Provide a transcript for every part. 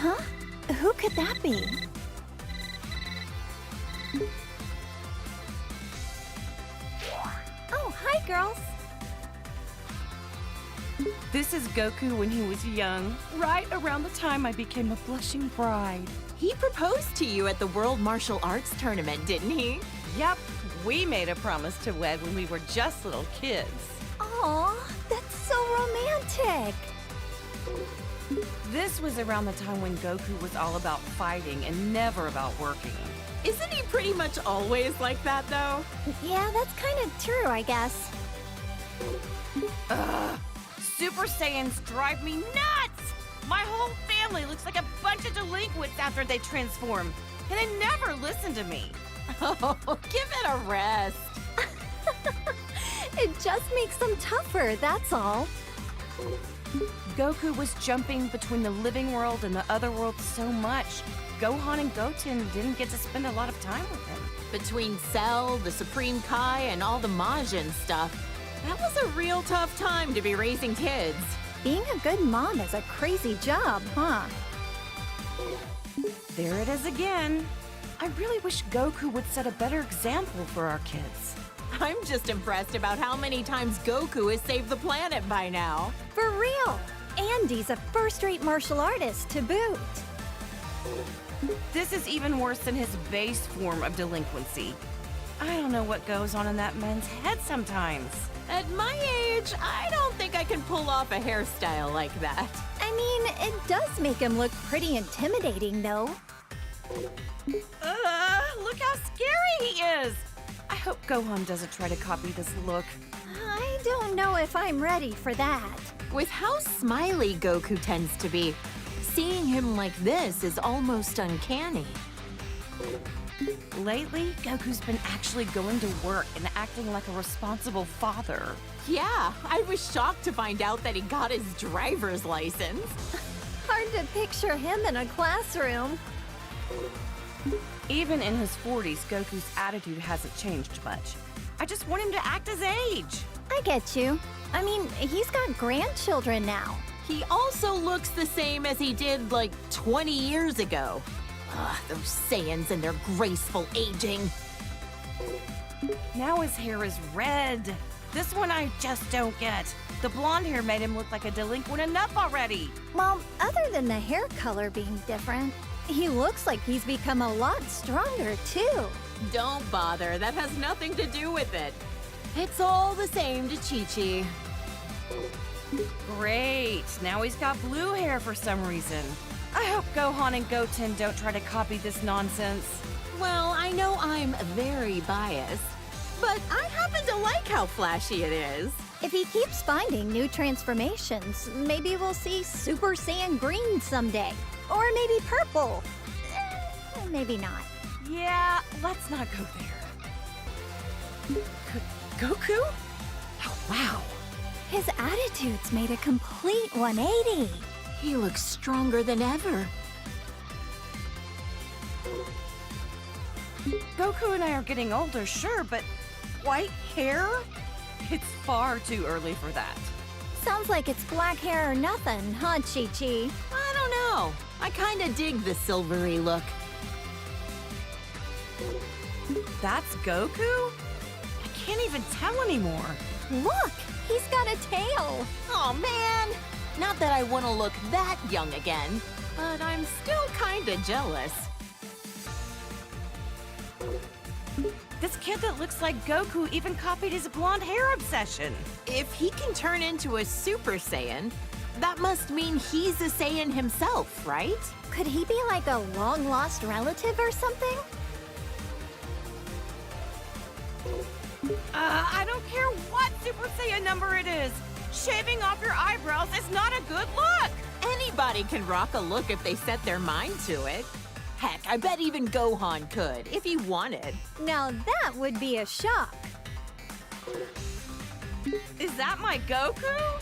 Huh? Who could that be? Oh, hi, girls. This is Goku when he was young, right around the time I became a blushing bride. He proposed to you at the World Martial Arts Tournament, didn't he? Yep, we made a promise to wed when we were just little kids. Aw, that's so romantic. This was around the time when Goku was all about fighting and never about working. Isn't he pretty much always like that, though? Yeah, that's kind of true, I guess. Ugh! Super Saiyans drive me nuts! My whole family looks like a bunch of delinquents after they transform, and they never listen to me. Oh, give it a rest. It just makes them tougher, that's all. Goku was jumping between the living world and the other world so much, Gohan and Goten didn't get to spend a lot of time with him. Between Cell, the Supreme Kai, and all the Majin stuff, that was a real tough time to be raising kids. Being a good mom is a crazy job, huh? There it is again. I really wish Goku would set a better example for our kids. I'm just impressed about how many times Goku has saved the planet by now. For real! Andy's a first-rate martial artist to boot. This is even worse than his base form of delinquency. I don't know what goes on in that man's head sometimes. At my age, I don't think I can pull off a hairstyle like that. I mean, it does make him look pretty intimidating, though. Look how scary he is! I hope Gohan doesn't try to copy this look. I don't know if I'm ready for that. With how smiley Goku tends to be, seeing him like this is almost uncanny. Lately, Goku's been actually going to work and acting like a responsible father. Yeah, I was shocked to find out that he got his driver's license. Hard to picture him in a classroom. Even in his 40s, Goku's attitude hasn't changed much. I just want him to act his age. I get you. I mean, he's got grandchildren now. He also looks the same as he did like 20 years ago. Ugh, those Saiyans and their graceful aging. Now his hair is red. This one I just don't get. The blonde hair made him look like a delinquent enough already. Well, other than the hair color being different, he looks like he's become a lot stronger, too. Don't bother, that has nothing to do with it. It's all the same to Chi-Chi. Great, now he's got blue hair for some reason. I hope Gohan and Goten don't try to copy this nonsense. Well, I know I'm very biased, but I happen to like how flashy it is. If he keeps finding new transformations, maybe we'll see Super Saiyan Green someday. Or maybe purple. Maybe not. Yeah, let's not go there. Goku? Oh, wow. His attitude's made a complete 180. He looks stronger than ever. Goku and I are getting older, sure, but white hair? It's far too early for that. Sounds like it's black hair or nothing, huh, Chi-Chi? I don't know. I kinda dig the silvery look. That's Goku? I can't even tell anymore. Look, he's got a tail. Oh man! Not that I want to look that young again, but I'm still kinda jealous. This kid that looks like Goku even copied his blonde hair obsession. If he can turn into a Super Saiyan, that must mean he's a Saiyan himself, right? Could he be like a long-lost relative or something? I don't care what Super Saiyan number it is. Shaving off your eyebrows is not a good look. Anybody can rock a look if they set their mind to it. Heck, I bet even Gohan could, if he wanted. Now that would be a shock. Is that my Goku?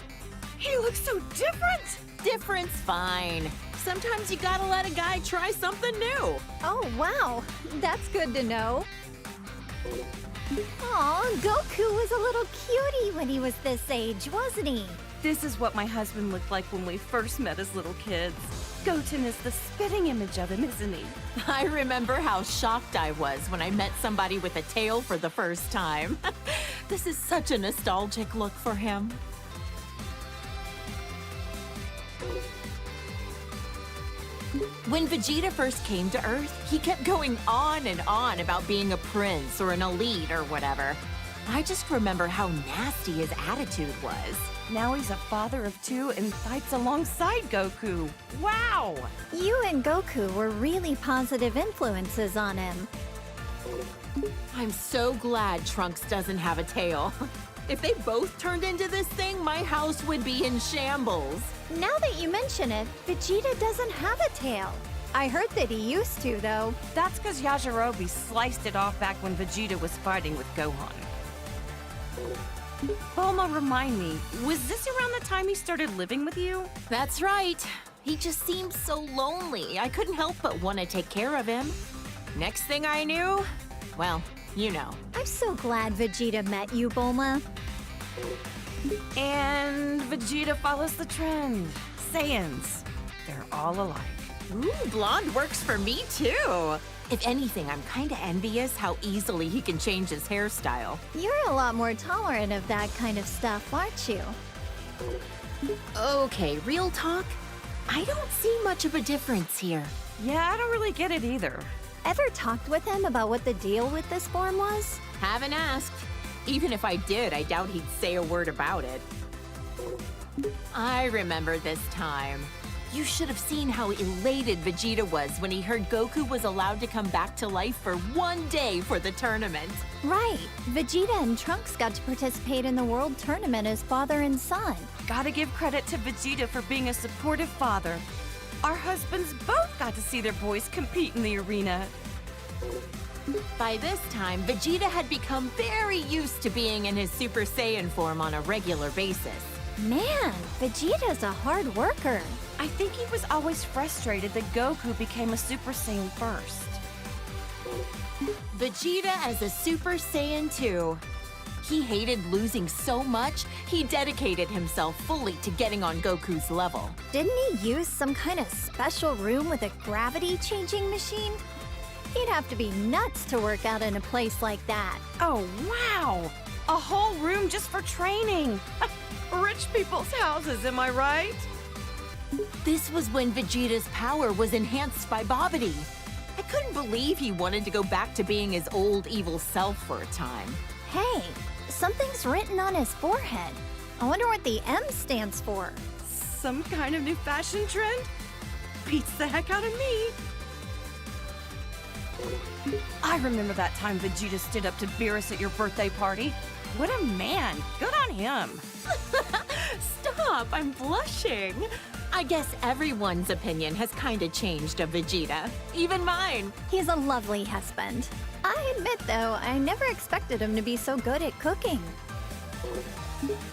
He looks so different. Different's fine. Sometimes you gotta let a guy try something new. Oh, wow. That's good to know. Aw, Goku was a little cutie when he was this age, wasn't he? This is what my husband looked like when we first met as little kids. Goten is the spitting image of him, isn't he? I remember how shocked I was when I met somebody with a tail for the first time. This is such a nostalgic look for him. When Vegeta first came to Earth, he kept going on and on about being a prince or an elite or whatever. I just remember how nasty his attitude was. Now he's a father of two and fights alongside Goku. Wow! You and Goku were really positive influences on him. I'm so glad Trunks doesn't have a tail. If they both turned into this thing, my house would be in shambles. Now that you mention it, Vegeta doesn't have a tail. I heard that he used to, though. That's because Yajirobe sliced it off back when Vegeta was fighting with Gohan. Bulma, remind me, was this around the time he started living with you? That's right. He just seemed so lonely. I couldn't help but want to take care of him. Next thing I knew, well, you know. I'm so glad Vegeta met you, Bulma. And Vegeta follows the trend. Saiyans, they're all alike. Ooh, blonde works for me too. If anything, I'm kinda envious how easily he can change his hairstyle. You're a lot more tolerant of that kind of stuff, aren't you? Okay, real talk? I don't see much of a difference here. Yeah, I don't really get it either. Ever talked with him about what the deal with this form was? Haven't asked. Even if I did, I doubt he'd say a word about it. I remember this time. You should have seen how elated Vegeta was when he heard Goku was allowed to come back to life for one day for the tournament. Right. Vegeta and Trunks got to participate in the World Tournament as father and son. Gotta give credit to Vegeta for being a supportive father. Our husbands both got to see their boys compete in the arena. By this time, Vegeta had become very used to being in his Super Saiyan form on a regular basis. Man, Vegeta's a hard worker. I think he was always frustrated that Goku became a Super Saiyan first. Vegeta as a Super Saiyan 2. He hated losing so much, he dedicated himself fully to getting on Goku's level. Didn't he use some kind of special room with a gravity-changing machine? He'd have to be nuts to work out in a place like that. Oh, wow! A whole room just for training! Rich people's houses, am I right? This was when Vegeta's power was enhanced by Babidi. I couldn't believe he wanted to go back to being his old evil self for a time. Hey, something's written on his forehead. I wonder what the M stands for. Some kind of new fashion trend? Beats the heck out of me. I remember that time Vegeta stood up to Beerus at your birthday party. What a man! Good on him! Stop, I'm blushing. I guess everyone's opinion has kinda changed of Vegeta. Even mine. He's a lovely husband. I admit, though, I never expected him to be so good at cooking.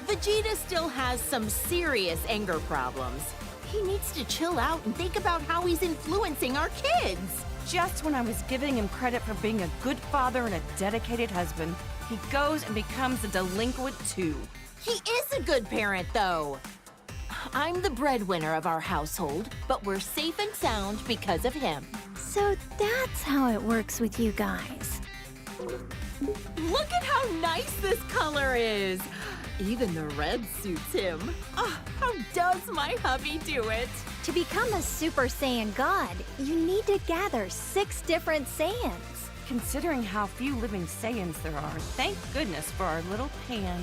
Vegeta still has some serious anger problems. He needs to chill out and think about how he's influencing our kids. Just when I was giving him credit for being a good father and a dedicated husband, he goes and becomes a delinquent too. He is a good parent, though. I'm the breadwinner of our household, but we're safe and sound because of him. So that's how it works with you guys. Look at how nice this color is. Even the red suits him. Oh, how does my hubby do it? To become a Super Saiyan God, you need to gather 6 different Saiyans. Considering how few living Saiyans there are, thank goodness for our little pan.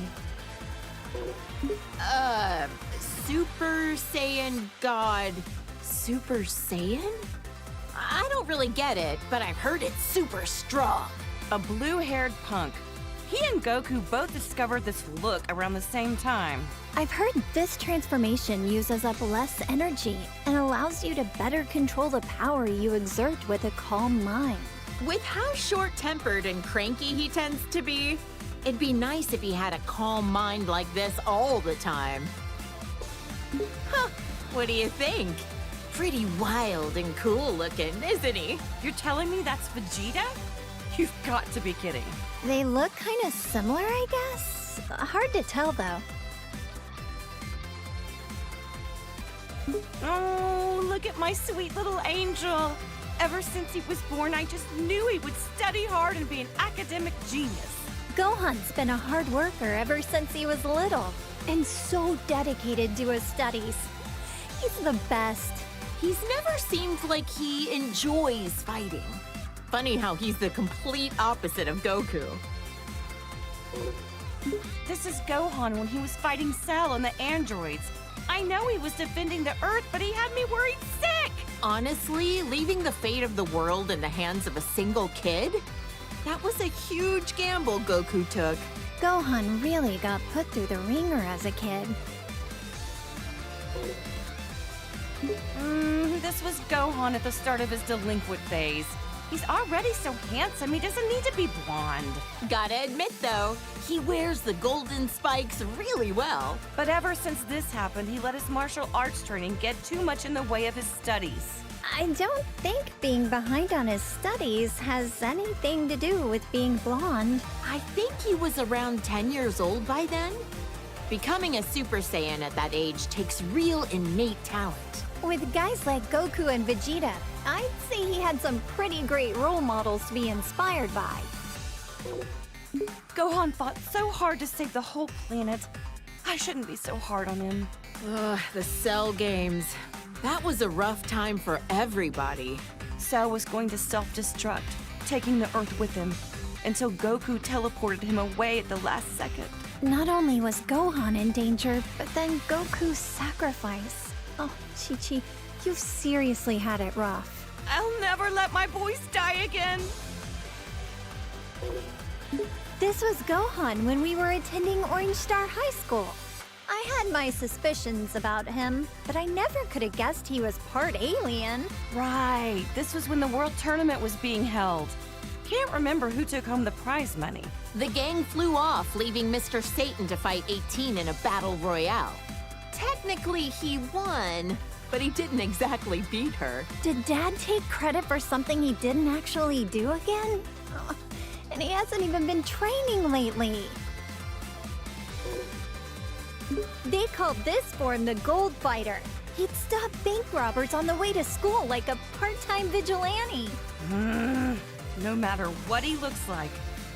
Super Saiyan God. Super Saiyan? I don't really get it, but I've heard it's super strong. A blue-haired punk. He and Goku both discovered this look around the same time. I've heard this transformation uses up less energy and allows you to better control the power you exert with a calm mind. With how short-tempered and cranky he tends to be, it'd be nice if he had a calm mind like this all the time. Huh, what do you think? Pretty wild and cool looking, isn't he? You're telling me that's Vegeta? You've got to be kidding. They look kind of similar, I guess. Hard to tell, though. Oh, look at my sweet little angel. Ever since he was born, I just knew he would study hard and be an academic genius. Gohan's been a hard worker ever since he was little, and so dedicated to his studies. He's the best. He's never seemed like he enjoys fighting. Funny how he's the complete opposite of Goku. This is Gohan when he was fighting Cell and the androids. I know he was defending the Earth, but he had me worried sick! Honestly, leaving the fate of the world in the hands of a single kid? That was a huge gamble Goku took. Gohan really got put through the ringer as a kid. This was Gohan at the start of his delinquent phase. He's already so handsome, he doesn't need to be blonde. Gotta admit, though, he wears the golden spikes really well. But ever since this happened, he let his martial arts training get too much in the way of his studies. I don't think being behind on his studies has anything to do with being blonde. I think he was around 10 years old by then. Becoming a Super Saiyan at that age takes real innate talent. With guys like Goku and Vegeta, I'd say he had some pretty great role models to be inspired by. Gohan fought so hard to save the whole planet. I shouldn't be so hard on him. Ugh, the Cell games. That was a rough time for everybody. Cell was going to self-destruct, taking the Earth with him, until Goku teleported him away at the last second. Not only was Gohan in danger, but then Goku's sacrifice. Oh, Chi-Chi, you've seriously had it rough. I'll never let my boys die again. This was Gohan when we were attending Orange Star High School. I had my suspicions about him, but I never could have guessed he was part alien. Right, this was when the World Tournament was being held. Can't remember who took home the prize money. The gang flew off, leaving Mr. Satan to fight 18 in a battle royale. Technically, he won, but he didn't exactly beat her. Did Dad take credit for something he didn't actually do again? Oh, and he hasn't even been training lately. They called this form the Gold Fighter. He'd stop bank robbers on the way to school like a part-time vigilante. No matter what he looks like,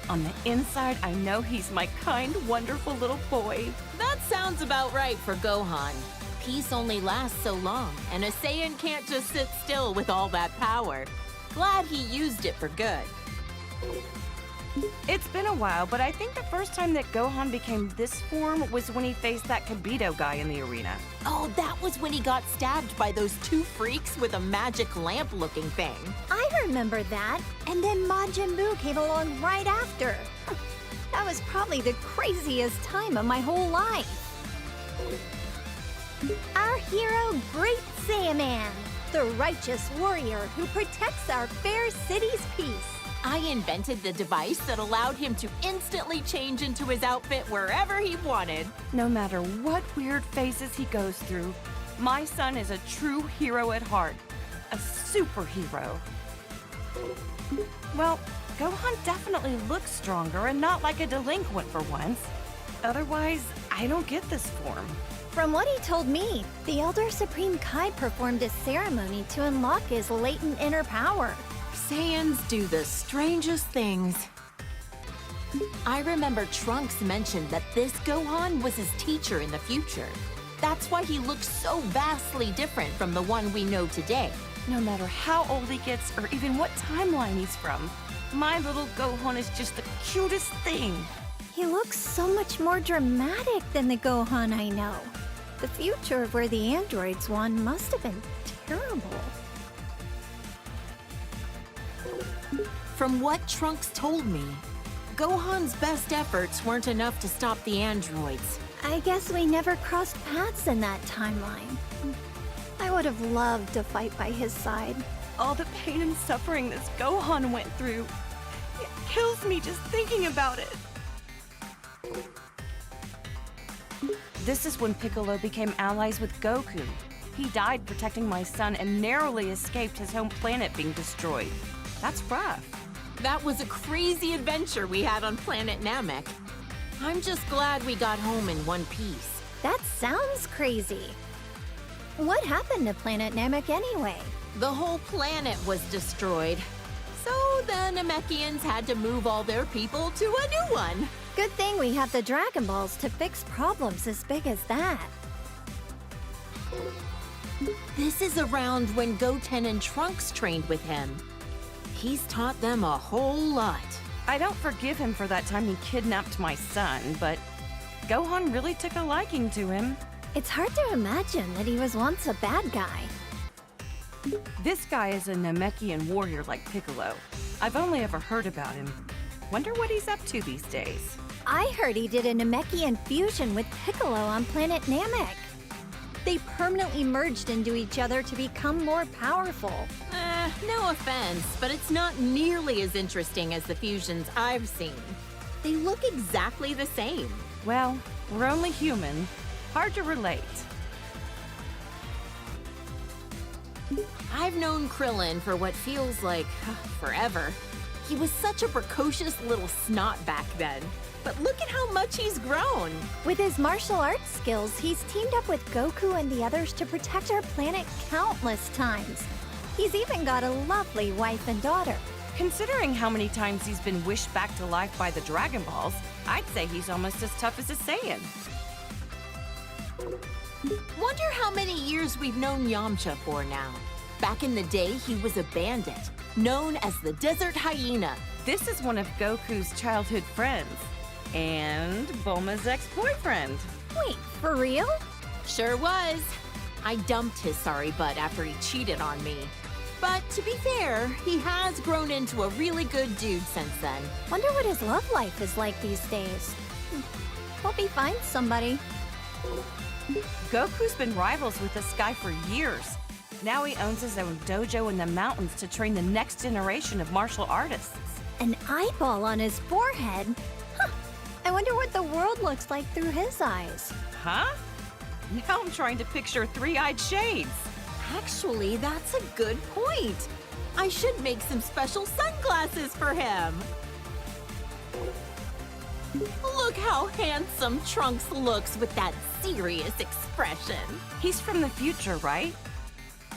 on the inside, I know he's my kind, wonderful little boy. That sounds about right for Gohan. Peace only lasts so long, and a Saiyan can't just sit still with all that power. Glad he used it for good. It's been a while, but I think the first time that Gohan became this form was when he faced that Kibito guy in the arena. Oh, that was when he got stabbed by those two freaks with a magic lamp-looking thing. I remember that, and then Majin Buu came along right after. That was probably the craziest time of my whole life. Our hero, Great Saiyaman, the righteous warrior who protects our fair city's peace. I invented the device that allowed him to instantly change into his outfit wherever he wanted. No matter what weird phases he goes through, my son is a true hero at heart. A superhero. Well, Gohan definitely looks stronger and not like a delinquent for once. Otherwise, I don't get this form. From what he told me, the Elder Supreme Kai performed a ceremony to unlock his latent inner power. Saiyans do the strangest things. I remember Trunks mentioned that this Gohan was his teacher in the future. That's why he looks so vastly different from the one we know today. No matter how old he gets or even what timeline he's from, my little Gohan is just the cutest thing. He looks so much more dramatic than the Gohan I know. The future of where the androids won must have been terrible. From what Trunks told me, Gohan's best efforts weren't enough to stop the androids. I guess we never crossed paths in that timeline. I would have loved to fight by his side. All the pain and suffering this Gohan went through, it kills me just thinking about it. This is when Piccolo became allies with Goku. He died protecting my son and narrowly escaped his home planet being destroyed. That's rough. That was a crazy adventure we had on planet Namek. I'm just glad we got home in one piece. That sounds crazy. What happened to Planet Namek anyway? The whole planet was destroyed. So the Namekians had to move all their people to a new one. Good thing we have the Dragon Balls to fix problems as big as that. This is around when Goten and Trunks trained with him. He's taught them a whole lot. I don't forgive him for that time he kidnapped my son, but Gohan really took a liking to him. It's hard to imagine that he was once a bad guy. This guy is a Namekian warrior like Piccolo. I've only ever heard about him. Wonder what he's up to these days. I heard he did a Namekian fusion with Piccolo on Planet Namek. They permanently merged into each other to become more powerful. No offense, but it's not nearly as interesting as the fusions I've seen. They look exactly the same. Well, we're only human. Hard to relate. I've known Krillin for what feels like forever. He was such a precocious little snot back then. But look at how much he's grown. With his martial arts skills, he's teamed up with Goku and the others to protect our planet countless times. He's even got a lovely wife and daughter. Considering how many times he's been wished back to life by the Dragon Balls, I'd say he's almost as tough as a Saiyan. Wonder how many years we've known Yamcha for now. Back in the day, he was a bandit, known as the Desert Hyena. This is one of Goku's childhood friends. And Bulma's ex-boyfriend. Wait, for real? Sure was. I dumped his sorry butt after he cheated on me. But to be fair, he has grown into a really good dude since then. Wonder what his love life is like these days. Hope he finds somebody. Goku's been rivals with this guy for years. Now he owns his own dojo in the mountains to train the next generation of martial artists. An eyeball on his forehead? Huh. I wonder what the world looks like through his eyes. Huh? Now I'm trying to picture three-eyed shades. Actually, that's a good point. I should make some special sunglasses for him. Look how handsome Trunks looks with that serious expression. He's from the future, right?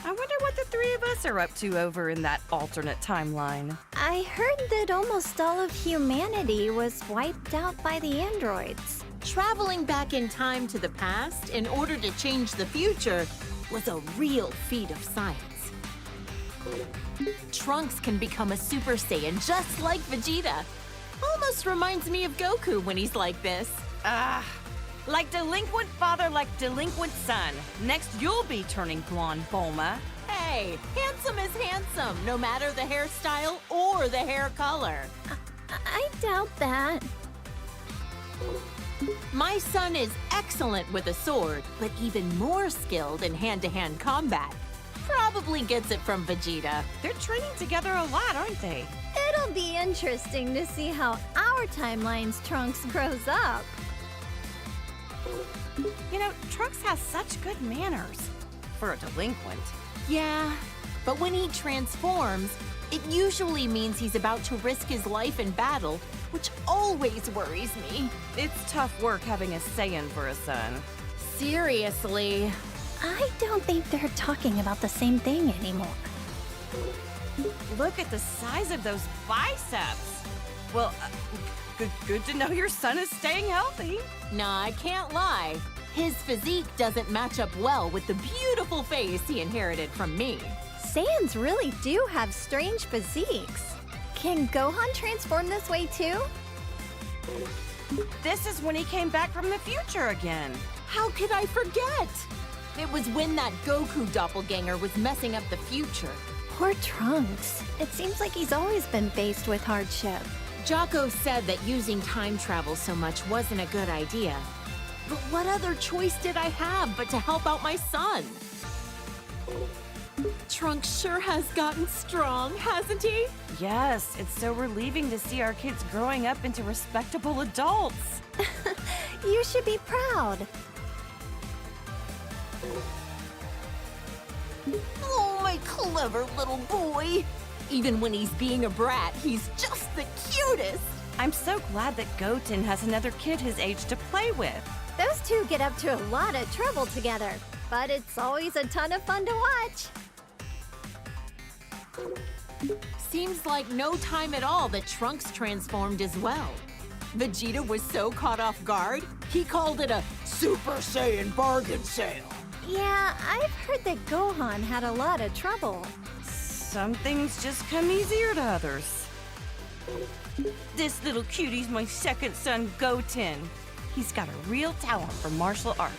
I wonder what the three of us are up to over in that alternate timeline. I heard that almost all of humanity was wiped out by the androids. Traveling back in time to the past in order to change the future was a real feat of science. Trunks can become a Super Saiyan just like Vegeta. Almost reminds me of Goku when he's like this. Like delinquent father, like delinquent son. Next, you'll be turning blonde, Bulma. Hey, handsome is handsome, no matter the hairstyle or the hair color. I doubt that. My son is excellent with a sword, but even more skilled in hand-to-hand combat. Probably gets it from Vegeta. They're training together a lot, aren't they? It'll be interesting to see how our timeline's Trunks grows up. You know, Trunks has such good manners for a delinquent. Yeah, but when he transforms, it usually means he's about to risk his life in battle, which always worries me. It's tough work having a Saiyan for a son. Seriously. I don't think they're talking about the same thing anymore. Look at the size of those biceps. Well, good to know your son is staying healthy. Nah, I can't lie. His physique doesn't match up well with the beautiful face he inherited from me. Saiyans really do have strange physiques. Can Gohan transform this way too? This is when he came back from the future again. How could I forget? It was when that Goku doppelganger was messing up the future. Poor Trunks. It seems like he's always been faced with hardship. Jocko said that using time travel so much wasn't a good idea. But what other choice did I have but to help out my son? Trunks sure has gotten strong, hasn't he? Yes, it's so relieving to see our kids growing up into respectable adults. You should be proud. Oh, my clever little boy. Even when he's being a brat, he's just the cutest. I'm so glad that Goten has another kid his age to play with. Those two get up to a lot of trouble together. but it's always a ton of fun to watch. Seems like no time at all that Trunks transformed as well. Vegeta was so caught off guard, he called it a Super Saiyan bargain sale. Yeah, I've heard that Gohan had a lot of trouble. Some things just come easier to others. This little cutie's my second son, Goten. He's got a real talent for martial arts.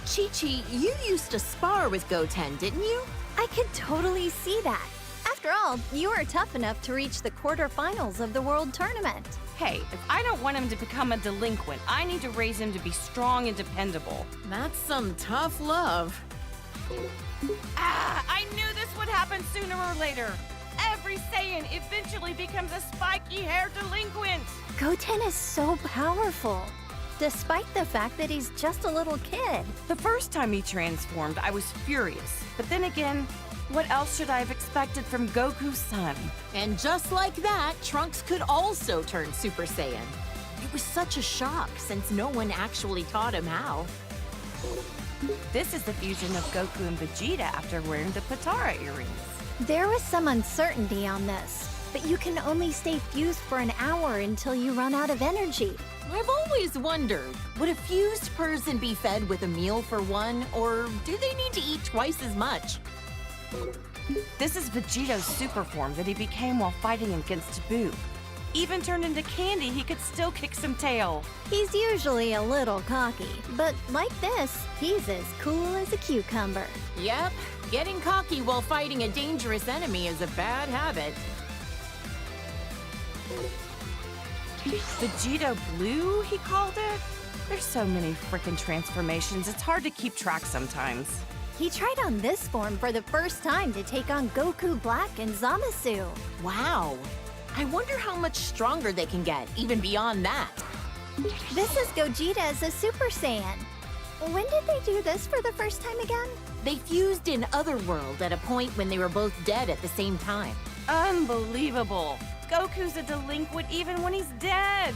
Chi-Chi, you used to spar with Goten, didn't you? I could totally see that. After all, you are tough enough to reach the quarterfinals of the World Tournament. Hey, if I don't want him to become a delinquent, I need to raise him to be strong and dependable. That's some tough love. I knew this would happen sooner or later. Every Saiyan eventually becomes a spiky-haired delinquent. Goten is so powerful, despite the fact that he's just a little kid. The first time he transformed, I was furious. But then again, what else should I have expected from Goku's son? And just like that, Trunks could also turn Super Saiyan. It was such a shock since no one actually taught him how. This is the fusion of Goku and Vegeta after wearing the Potara earrings. There was some uncertainty on this, but you can only stay fused for an hour until you run out of energy. I've always wondered, would a fused person be fed with a meal for one, or do they need to eat twice as much? This is Vegeto's super form that he became while fighting against Boo. Even turned into candy, he could still kick some tail. He's usually a little cocky, but like this, he's as cool as a cucumber. Yep, getting cocky while fighting a dangerous enemy is a bad habit. Vegeta Blue, he called it? There's so many frickin' transformations, it's hard to keep track sometimes. He tried on this form for the first time to take on Goku Black and Zamasu. Wow. I wonder how much stronger they can get, even beyond that. This is Gogeta as a Super Saiyan. When did they do this for the first time again? They fused in Otherworld at a point when they were both dead at the same time. Unbelievable. Goku's a delinquent even when he's dead.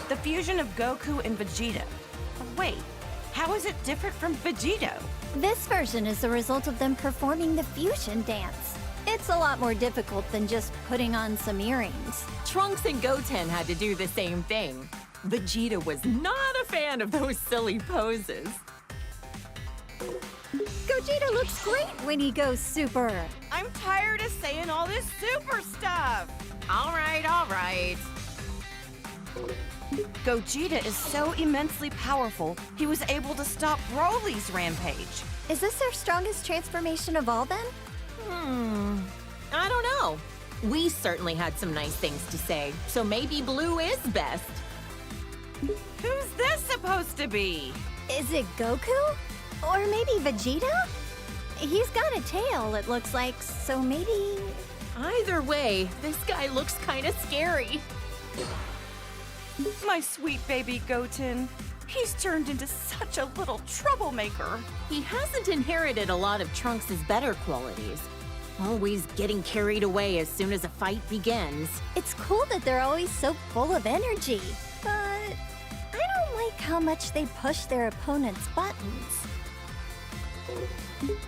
The fusion of Goku and Vegeta. Wait, how is it different from Vegito? This version is the result of them performing the fusion dance. It's a lot more difficult than just putting on some earrings. Trunks and Goten had to do the same thing. Vegeta was not a fan of those silly poses. Gogeta looks great when he goes super. I'm tired of saying all this super stuff. All right. Gogeta is so immensely powerful, he was able to stop Broly's rampage. Is this their strongest transformation of all then? I don't know. We certainly had some nice things to say, so maybe Blue is best. Who's this supposed to be? Is it Goku? Or maybe Vegeta? He's got a tail, it looks like, so maybe... Either way, this guy looks kind of scary. My sweet baby Goten. He's turned into such a little troublemaker. He hasn't inherited a lot of Trunks' better qualities. Always getting carried away as soon as a fight begins. It's cool that they're always so full of energy, but I don't like how much they push their opponent's buttons.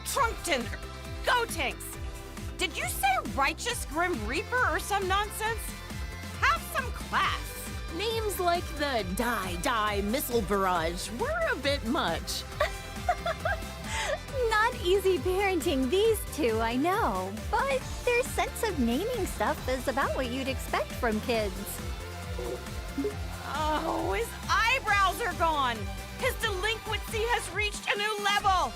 Trunk Tender, Gotenks! Did you say Righteous Grim Reaper or some nonsense? Have some class. Names like the Die Missile Barrage were a bit much. Not easy parenting these two, I know, but their sense of naming stuff is about what you'd expect from kids. Oh, his eyebrows are gone. His delinquency has reached a new level.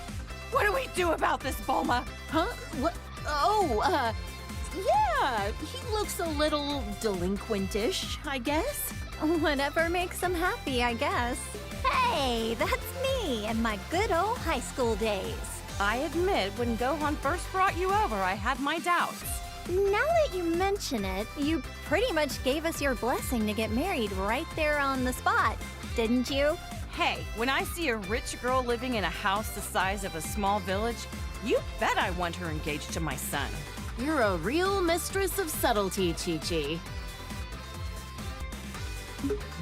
What do we do about this, Bulma? Huh? What? Oh, yeah, he looks a little delinquentish, I guess. Whatever makes them happy, I guess. Hey, that's me and my good old high school days. I admit, when Gohan first brought you over, I had my doubts. Now that you mention it, you pretty much gave us your blessing to get married right there on the spot, didn't you? Hey, when I see a rich girl living in a house the size of a small village, you bet I want her engaged to my son. You're a real mistress of subtlety, Chi-Chi.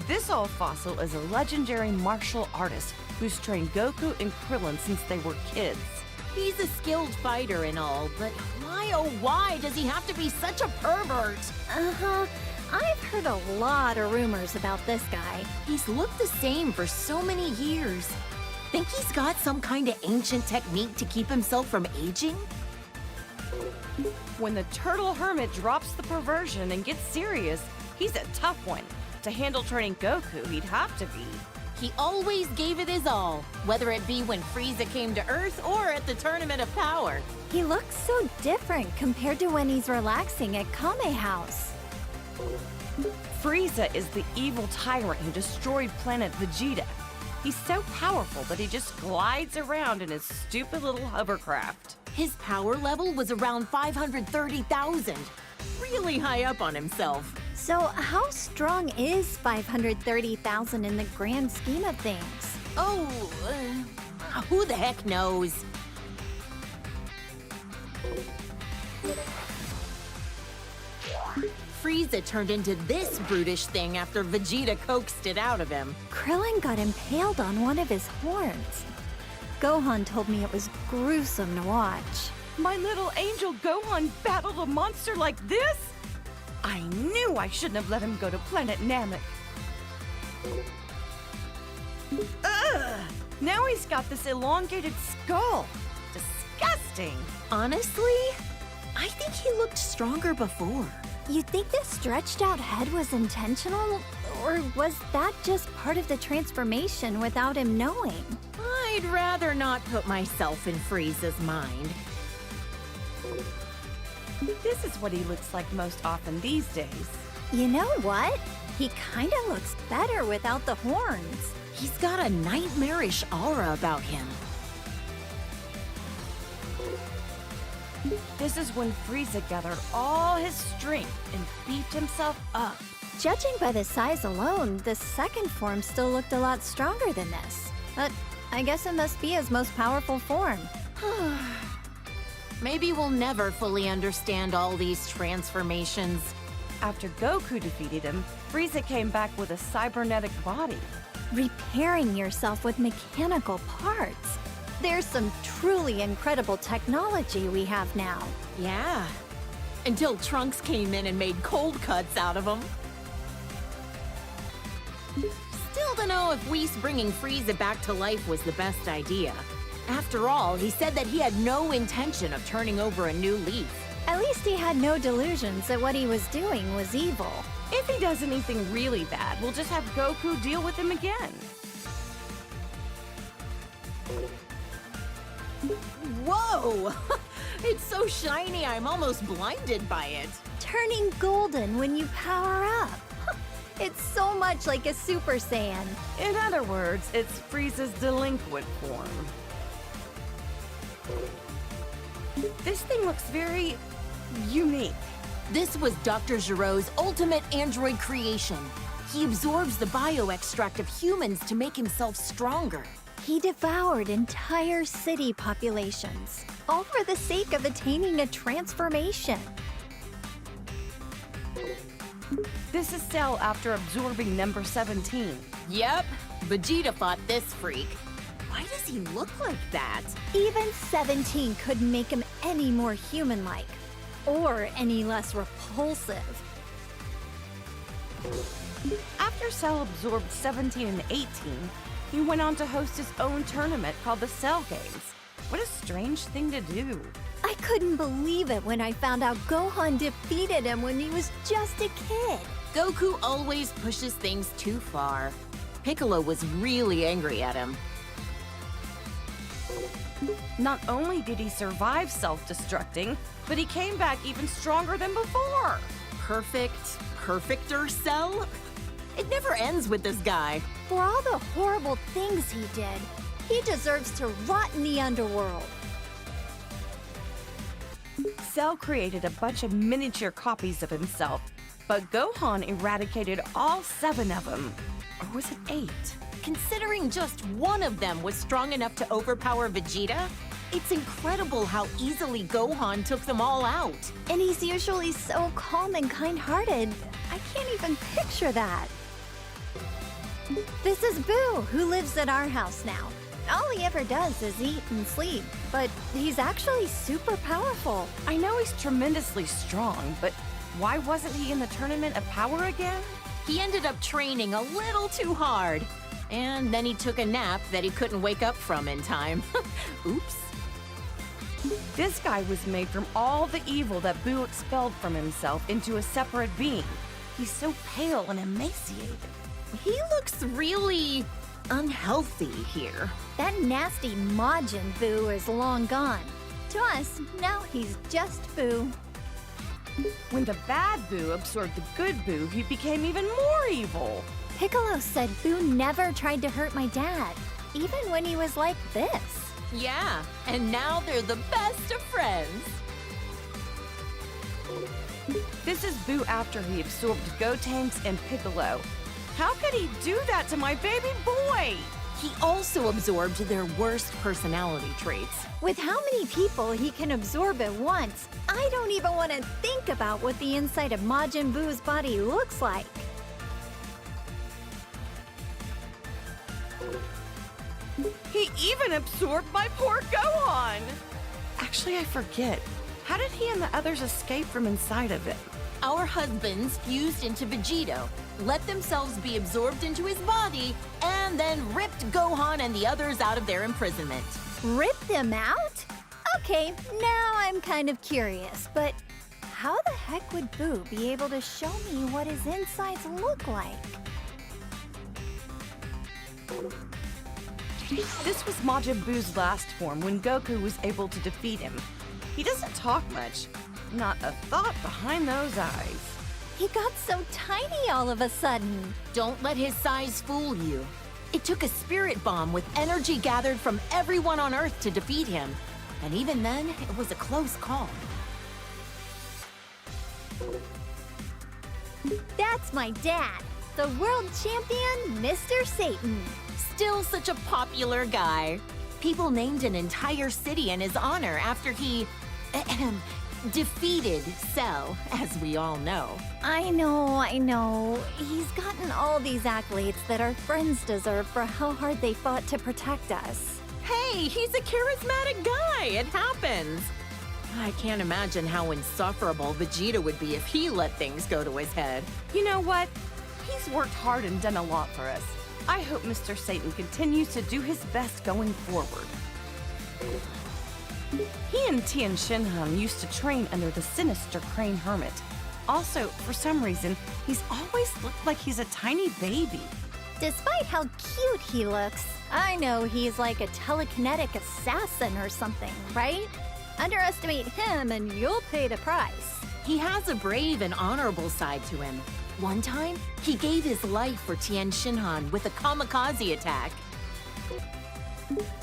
This old fossil is a legendary martial artist who's trained Goku and Krillin since they were kids. He's a skilled fighter and all, but why oh why does he have to be such a pervert? Uh-huh. I've heard a lot of rumors about this guy. He's looked the same for so many years. Think he's got some kind of ancient technique to keep himself from aging? When the turtle hermit drops the perversion and gets serious, he's a tough one. To handle training Goku, he'd have to be. He always gave it his all, whether it be when Frieza came to Earth or at the Tournament of Power. He looks so different compared to when he's relaxing at Kame House. Frieza is the evil tyrant who destroyed planet Vegeta. He's so powerful that he just glides around in his stupid little hovercraft. His power level was around 530,000. Really high up on himself. So how strong is 530,000 in the grand scheme of things? Oh, who the heck knows? Frieza turned into this brutish thing after Vegeta coaxed it out of him. Krillin got impaled on one of his horns. Gohan told me it was gruesome to watch. My little angel Gohan battled a monster like this? I knew I shouldn't have let him go to Planet Namek. Ugh! Now he's got this elongated skull. Disgusting. Honestly, I think he looked stronger before. You think this stretched out head was intentional? Or was that just part of the transformation without him knowing? I'd rather not put myself in Frieza's mind. This is what he looks like most often these days. You know what? He kinda looks better without the horns. He's got a nightmarish aura about him. This is when Frieza gathered all his strength and beefed himself up. Judging by the size alone, the second form still looked a lot stronger than this. But I guess it must be his most powerful form. Maybe we'll never fully understand all these transformations. After Goku defeated him, Frieza came back with a cybernetic body. Repairing yourself with mechanical parts. There's some truly incredible technology we have now. Yeah. Until Trunks came in and made cold cuts out of him. Still don't know if Whis bringing Frieza back to life was the best idea. After all, he said that he had no intention of turning over a new leaf. At least he had no delusions that what he was doing was evil. If he does anything really bad, we'll just have Goku deal with him again. Whoa! It's so shiny, I'm almost blinded by it. Turning golden when you power up. It's so much like a Super Saiyan. In other words, it's Frieza's delinquent form. This thing looks very unique. This was Dr. Giro's ultimate android creation. He absorbs the bioextract of humans to make himself stronger. He devoured entire city populations, all for the sake of attaining a transformation. This is Cell after absorbing number 17. Yep, Vegeta fought this freak. Why does he look like that? Even 17 couldn't make him any more human-like, or any less repulsive. After Cell absorbed 17 and 18, he went on to host his own tournament called the Cell Games. What a strange thing to do. I couldn't believe it when I found out Gohan defeated him when he was just a kid. Goku always pushes things too far. Piccolo was really angry at him. Not only did he survive self-destructing, but he came back even stronger than before. Perfecter Cell? It never ends with this guy. For all the horrible things he did, he deserves to rot in the underworld. Cell created a bunch of miniature copies of himself, but Gohan eradicated all 7 of them. Or was it 8? Considering just one of them was strong enough to overpower Vegeta, it's incredible how easily Gohan took them all out. And he's usually so calm and kind-hearted. I can't even picture that. This is Boo, who lives at our house now. All he ever does is eat and sleep, but he's actually super powerful. I know he's tremendously strong, but why wasn't he in the Tournament of Power again? He ended up training a little too hard. And then he took a nap that he couldn't wake up from in time. Oops. This guy was made from all the evil that Boo expelled from himself into a separate being. He's so pale and emaciated. He looks really unhealthy here. That nasty Majin Boo is long gone. To us, now he's just Boo. When the bad Boo absorbed the good Boo, he became even more evil. Piccolo said Boo never tried to hurt my dad, even when he was like this. Yeah, and now they're the best of friends. This is Boo after he absorbed Gotenks and Piccolo. How could he do that to my baby boy? He also absorbed their worst personality traits. With how many people he can absorb at once, I don't even want to think about what the inside of Majin Boo's body looks like. He even absorbed my poor Gohan! Actually, I forget. How did he and the others escape from inside of him? Our husbands fused into Vegito, let themselves be absorbed into his body, and then ripped Gohan and the others out of their imprisonment. Rip them out? Okay, now I'm kind of curious, but how the heck would Boo be able to show me what his insides look like? This was Majin Buu's last form when Goku was able to defeat him. He doesn't talk much. Not a thought behind those eyes. He got so tiny all of a sudden. Don't let his size fool you. It took a spirit bomb with energy gathered from everyone on Earth to defeat him. And even then, it was a close call. That's my dad, the world champion, Mr. Satan. Still such a popular guy. People named an entire city in his honor after he defeated Cell, as we all know. I know. He's gotten all these accolades that our friends deserve for how hard they fought to protect us. Hey, he's a charismatic guy. It happens. I can't imagine how insufferable Vegeta would be if he let things go to his head. You know what? He's worked hard and done a lot for us. I hope Mr. Satan continues to do his best going forward. He and Tien Shinhan used to train under the sinister Crane Hermit. Also, for some reason, he's always looked like he's a tiny baby. Despite how cute he looks, I know he's like a telekinetic assassin or something, right? Underestimate him and you'll pay the price. He has a brave and honorable side to him. One time, he gave his life for Tien Shinhan with a kamikaze attack.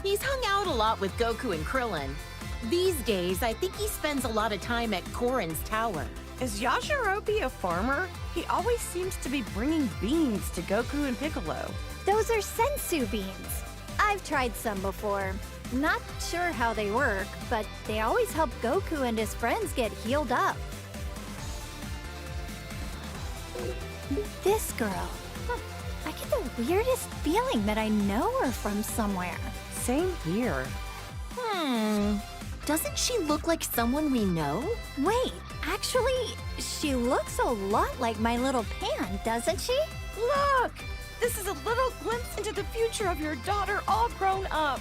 He's hung out a lot with Goku and Krillin. These days, I think he spends a lot of time at Korin's tower. Is Yajirobe a farmer? He always seems to be bringing beans to Goku and Piccolo. Those are sensu beans. I've tried some before. Not sure how they work, but they always help Goku and his friends get healed up. This girl. I get the weirdest feeling that I know her from somewhere. Same here. Doesn't she look like someone we know? Wait, actually, she looks a lot like my little Pan, doesn't she? Look! This is a little glimpse into the future of your daughter all grown up.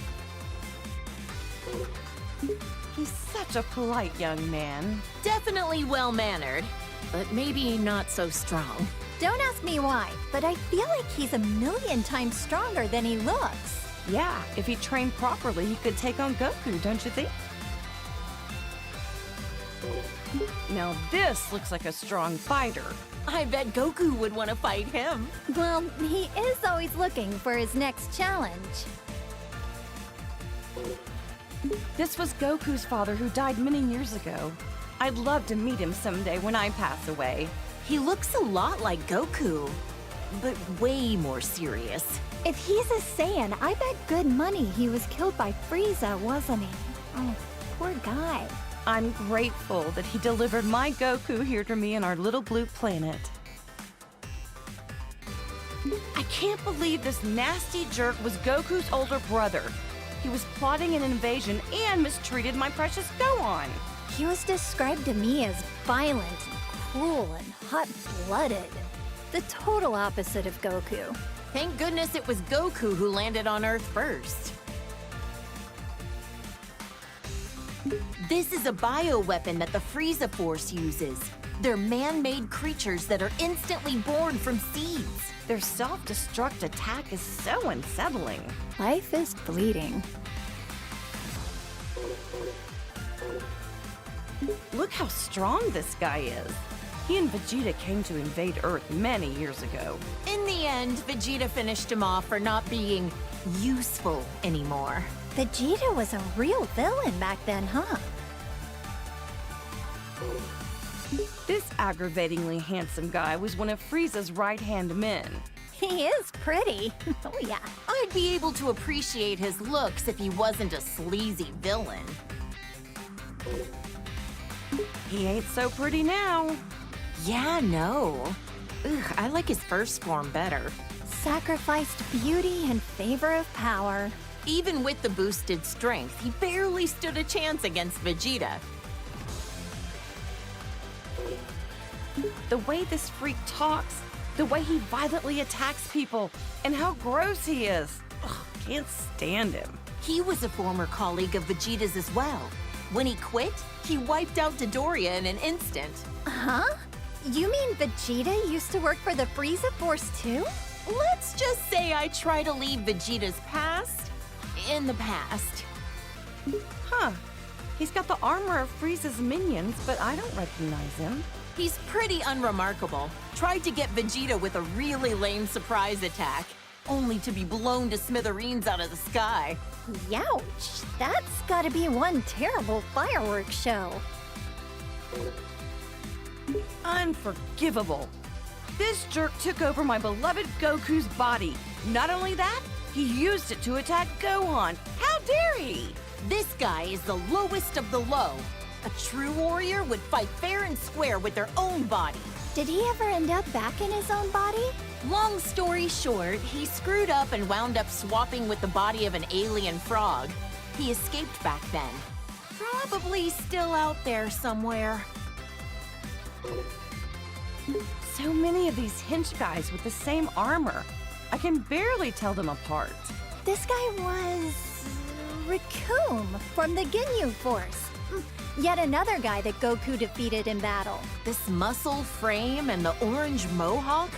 He's such a polite young man. Definitely well-mannered, but maybe not so strong. Don't ask me why, but I feel like he's a million times stronger than he looks. Yeah, if he trained properly, he could take on Goku, don't you think? Now this looks like a strong fighter. I bet Goku would want to fight him. Well, he is always looking for his next challenge. This was Goku's father who died many years ago. I'd love to meet him someday when I pass away. He looks a lot like Goku, but way more serious. If he's a Saiyan, I bet good money he was killed by Frieza, wasn't he? Oh, poor guy. I'm grateful that he delivered my Goku here to me on our little blue planet. I can't believe this nasty jerk was Goku's older brother. He was plotting an invasion and mistreated my precious Gohan. He was described to me as violent and cruel and hot-blooded. The total opposite of Goku. Thank goodness it was Goku who landed on Earth first. This is a bioweapon that the Frieza Force uses. They're man-made creatures that are instantly born from seeds. Their self-destruct attack is so unsettling. Life is fleeting. Look how strong this guy is. He and Vegeta came to invade Earth many years ago. In the end, Vegeta finished him off for not being useful anymore. Vegeta was a real villain back then, huh? This aggravatingly handsome guy was one of Frieza's right-hand men. He is pretty. Oh, yeah. I'd be able to appreciate his looks if he wasn't a sleazy villain. He ain't so pretty now. Yeah, no. Ugh, I like his first form better. Sacrificed beauty in favor of power. Even with the boosted strength, he barely stood a chance against Vegeta. The way this freak talks, the way he violently attacks people, and how gross he is. Ugh, can't stand him. He was a former colleague of Vegeta's as well. When he quit, he wiped out Dodoria in an instant. Huh? You mean Vegeta used to work for the Frieza Force too? Let's just say I try to leave Vegeta's past in the past. Huh. He's got the armor of Frieza's minions, but I don't recognize him. He's pretty unremarkable. Tried to get Vegeta with a really lame surprise attack, only to be blown to smithereens out of the sky. Youch! That's gotta be one terrible fireworks show. Unforgivable. This jerk took over my beloved Goku's body. Not only that, he used it to attack Gohan. How dare he? This guy is the lowest of the low. A true warrior would fight fair and square with their own body. Did he ever end up back in his own body? Long story short, he screwed up and wound up swapping with the body of an alien frog. He escaped back then. Probably still out there somewhere. So many of these hench guys with the same armor. I can barely tell them apart. This guy was... Raccoon from the Ginyu Force. Yet another guy that Goku defeated in battle. This muscle frame and the orange mohawk?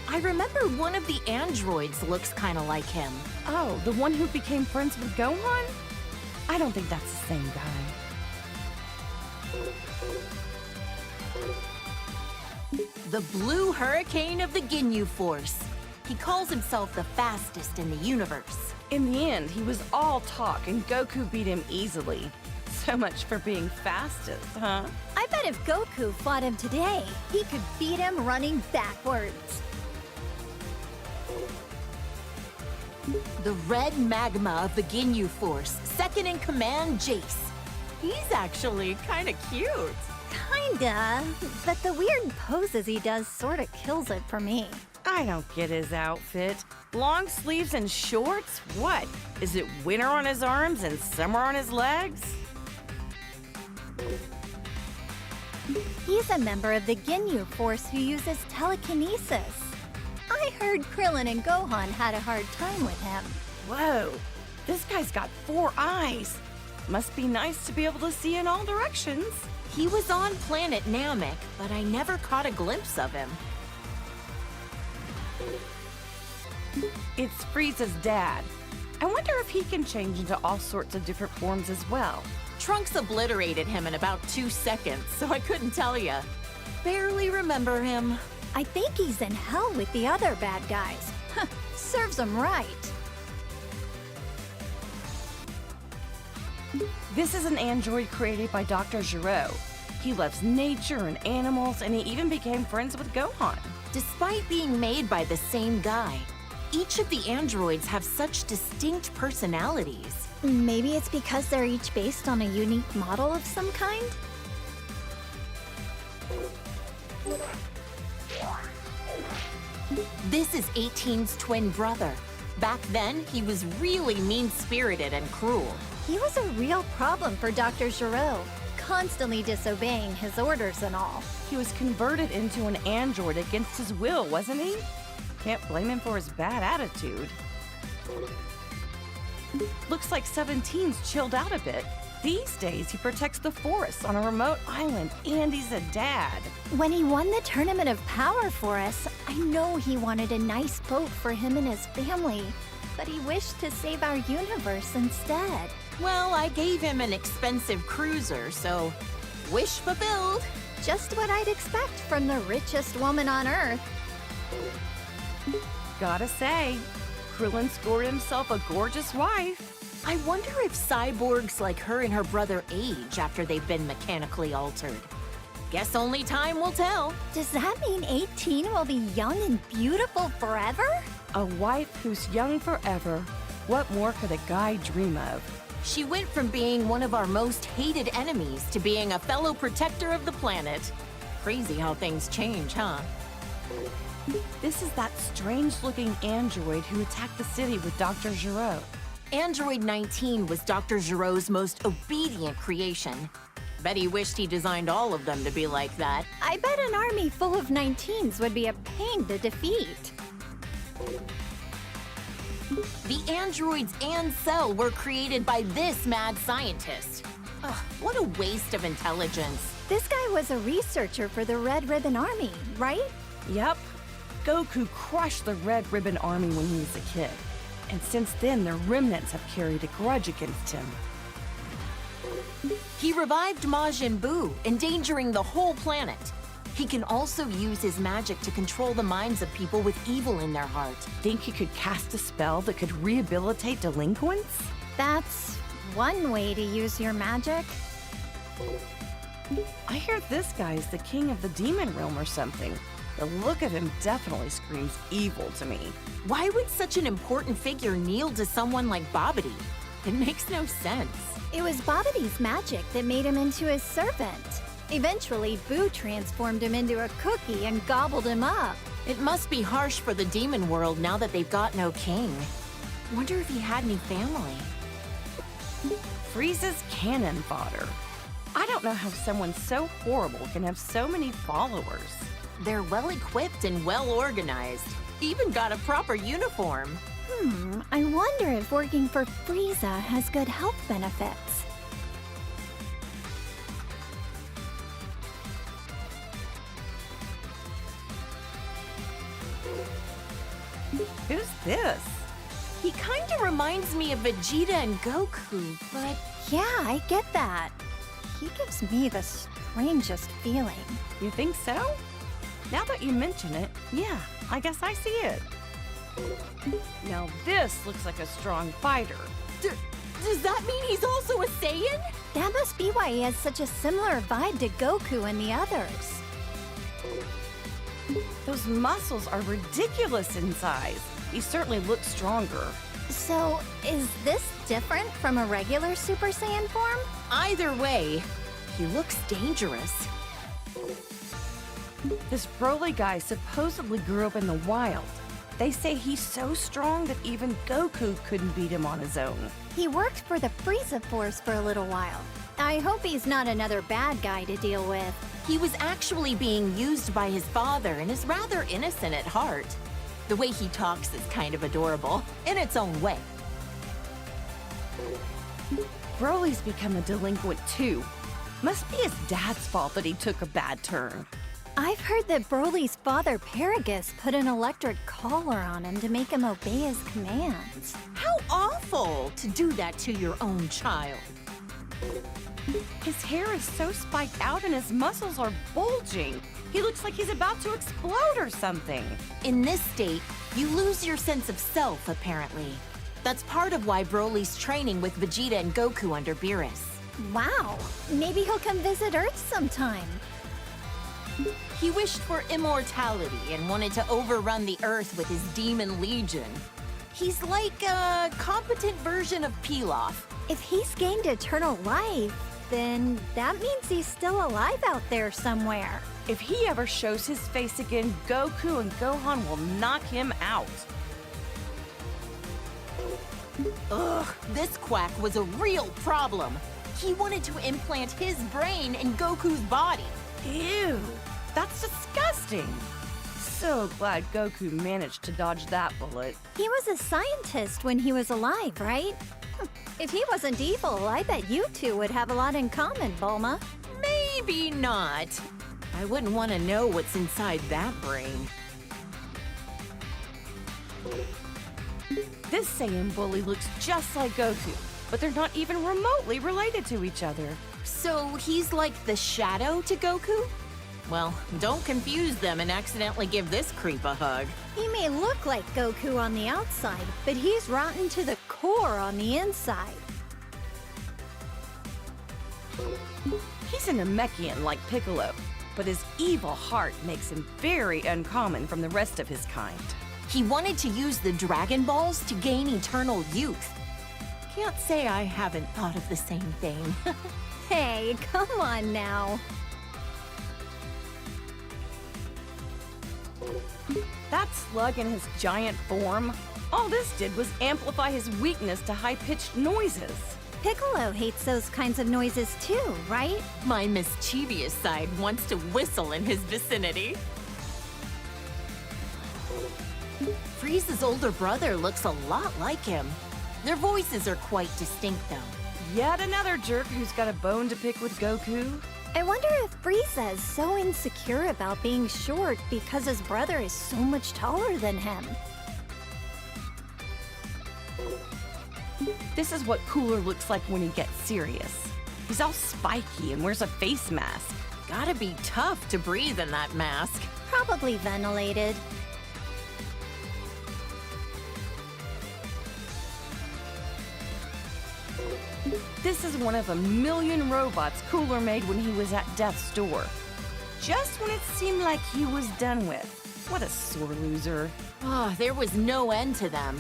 I remember one of the androids looks kind of like him. Oh, the one who became friends with Gohan? I don't think that's the same guy. The Blue Hurricane of the Ginyu Force. He calls himself the fastest in the universe. In the end, he was all talk and Goku beat him easily. So much for being fastest, huh? I bet if Goku fought him today, he could beat him running backwards. The red magma of the Ginyu Force, second in command, Jace. He's actually kind of cute. Kinda, but the weird poses he does sorta kills it for me. I don't get his outfit. Long sleeves and shorts? What? Is it winter on his arms and summer on his legs? He's a member of the Ginyu Force who uses telekinesis. I heard Krillin and Gohan had a hard time with him. Whoa, this guy's got 4 eyes. Must be nice to be able to see in all directions. He was on planet Namek, but I never caught a glimpse of him. It's Frieza's dad. I wonder if he can change into all sorts of different forms as well. Trunks obliterated him in about 2 seconds, so I couldn't tell ya. Barely remember him. I think he's in hell with the other bad guys. Serves him right. This is an android created by Dr. Giro. He loves nature and animals, and he even became friends with Gohan. Despite being made by the same guy, each of the androids have such distinct personalities. Maybe it's because they're each based on a unique model of some kind? This is 18's twin brother. Back then, he was really mean-spirited and cruel. He was a real problem for Dr. Giraud, constantly disobeying his orders and all. He was converted into an android against his will, wasn't he? Can't blame him for his bad attitude. Looks like 17's chilled out a bit. These days, he protects the forests on a remote island, and he's a dad. When he won the Tournament of Power for us, I know he wanted a nice boat for him and his family, but he wished to save our universe instead. Well, I gave him an expensive cruiser, so wish fulfilled. Just what I'd expect from the richest woman on Earth. Gotta say, Krillin scored himself a gorgeous wife. I wonder if cyborgs like her and her brother age after they've been mechanically altered. Guess only time will tell. Does that mean 18 will be young and beautiful forever? A wife who's young forever. What more could a guy dream of? She went from being one of our most hated enemies to being a fellow protector of the planet. Crazy how things change, huh? This is that strange-looking android who attacked the city with Dr. Giraud. Android 19 was Dr. Giraud's most obedient creation. Bet he wished he designed all of them to be like that. I bet an army full of 19s would be a pain to defeat. The androids and Cell were created by this mad scientist. Ugh, what a waste of intelligence. This guy was a researcher for the Red Ribbon Army, right? Yep. Goku crushed the Red Ribbon Army when he was a kid. And since then, the remnants have carried a grudge against him. He revived Majin Buu, endangering the whole planet. He can also use his magic to control the minds of people with evil in their heart. Think he could cast a spell that could rehabilitate delinquents? That's one way to use your magic. I hear this guy is the king of the demon realm or something. The look of him definitely screams evil to me. Why would such an important figure kneel to someone like Babidi? It makes no sense. It was Babidi's magic that made him into his servant. Eventually, Boo transformed him into a cookie and gobbled him up. It must be harsh for the demon world now that they've got no king. Wonder if he had any family. Frieza's cannon fodder. I don't know how someone so horrible can have so many followers. They're well-equipped and well-organized. Even got a proper uniform. I wonder if working for Frieza has good health benefits. Who's this? He kinda reminds me of Vegeta and Goku, but Yeah, I get that. He gives me the strangest feeling. You think so? Now that you mention it, yeah, I guess I see it. Now this looks like a strong fighter. does that mean he's also a Saiyan? That must be why he has such a similar vibe to Goku and the others. Those muscles are ridiculous in size. He certainly looks stronger. So, is this different from a regular Super Saiyan form? Either way, he looks dangerous. This Broly guy supposedly grew up in the wild. They say he's so strong that even Goku couldn't beat him on his own. He worked for the Frieza Force for a little while. I hope he's not another bad guy to deal with. He was actually being used by his father and is rather innocent at heart. The way he talks is kind of adorable, in its own way. Broly's become a delinquent too. Must be his dad's fault that he took a bad turn. I've heard that Broly's father, Paragus, put an electric collar on him to make him obey his commands. How awful to do that to your own child. His hair is so spiked out and his muscles are bulging. He looks like he's about to explode or something. In this state, you lose your sense of self, apparently. That's part of why Broly's training with Vegeta and Goku under Beerus. Wow, maybe he'll come visit Earth sometime. He wished for immortality and wanted to overrun the Earth with his demon legion. He's like a competent version of Pilaf. If he's gained eternal life, Then that means he's still alive out there somewhere. If he ever shows his face again, Goku and Gohan will knock him out. Ugh, this quack was a real problem. He wanted to implant his brain in Goku's body. Ew, that's disgusting. So glad Goku managed to dodge that bullet. He was a scientist when he was alive, right? If he wasn't evil, I bet you two would have a lot in common, Bulma. Maybe not. I wouldn't want to know what's inside that brain. This Saiyan bully looks just like Goku, but they're not even remotely related to each other. So he's like the shadow to Goku? Well, don't confuse them and accidentally give this creep a hug. He may look like Goku on the outside, but he's rotten to the core on the inside. He's a Namekian like Piccolo, but his evil heart makes him very uncommon from the rest of his kind. He wanted to use the Dragon Balls to gain eternal youth. Can't say I haven't thought of the same thing. Hey, come on now. That slug in his giant form, all this did was amplify his weakness to high-pitched noises. Piccolo hates those kinds of noises too, right? My mischievous side wants to whistle in his vicinity. Frieza's older brother looks a lot like him. Their voices are quite distinct, though. Yet another jerk who's got a bone to pick with Goku. I wonder if Frieza is so insecure about being short because his brother is so much taller than him. This is what Cooler looks like when he gets serious. He's all spiky and wears a face mask. Gotta be tough to breathe in that mask. Probably ventilated. This is one of a million robots Cooler made when he was at death's door. Just when it seemed like he was done with. What a sore loser. Oh, there was no end to them.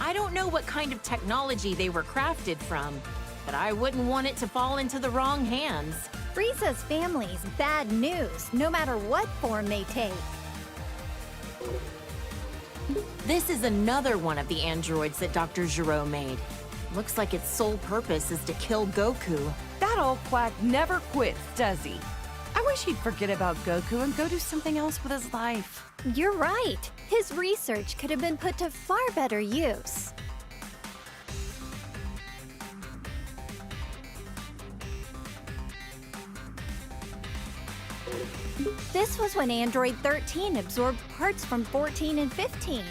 I don't know what kind of technology they were crafted from, but I wouldn't want it to fall into the wrong hands. Frieza's family's bad news, no matter what form they take. This is another one of the androids that Dr. Gero made. Looks like its sole purpose is to kill Goku. That old quack never quits, does he? I wish he'd forget about Goku and go do something else with his life. You're right. His research could have been put to far better use. This was when Android 13 absorbed parts from 14 and 15.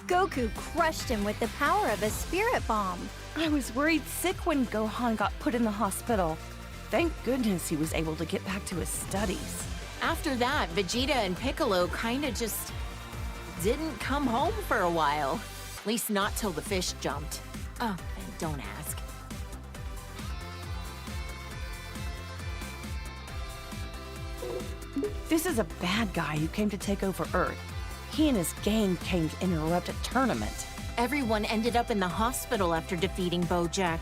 Goku crushed him with the power of a spirit bomb. I was worried sick when Gohan got put in the hospital. Thank goodness he was able to get back to his studies. After that, Vegeta and Piccolo kinda just didn't come home for a while. At least not till the fish jumped. Oh, and don't ask. This is a bad guy who came to take over Earth. He and his gang came to interrupt a tournament. Everyone ended up in the hospital after defeating Bojack.